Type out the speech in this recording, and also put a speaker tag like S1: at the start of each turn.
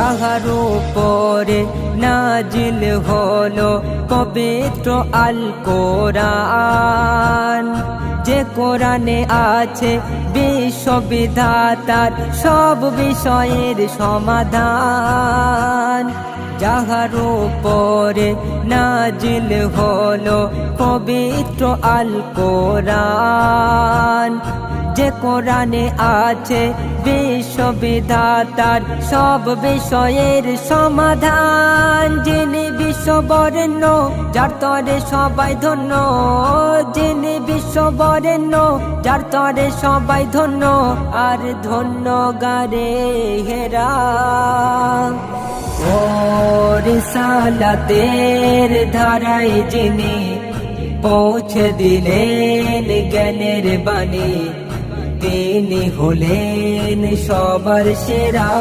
S1: যাহার উপরে নাজিল হলো পবিত্র আল কোরআন, যে কোরআনে আছে বিশ্ববিধাতার সব বিষয়ের সমাধান। যাহার উপরে নাজিল হলো পবিত্র আল কোরআন, যে কোরআনে আছে বিশ্ববিধাতার সব বিষয়ের সমাধান। যিনি বিশ্ববরেণ্য, যার তরে সবাই ধন্য, যিনি বিশ্ববরেণ্য, যার তরে সবাই ধন্য, আর ধন্য গারে হেরা। ও রিসালাতের ধারায় যিনি পৌঁছে দিলেন জ্ঞানের বাণী, তিনি হলেন সবার সেরা।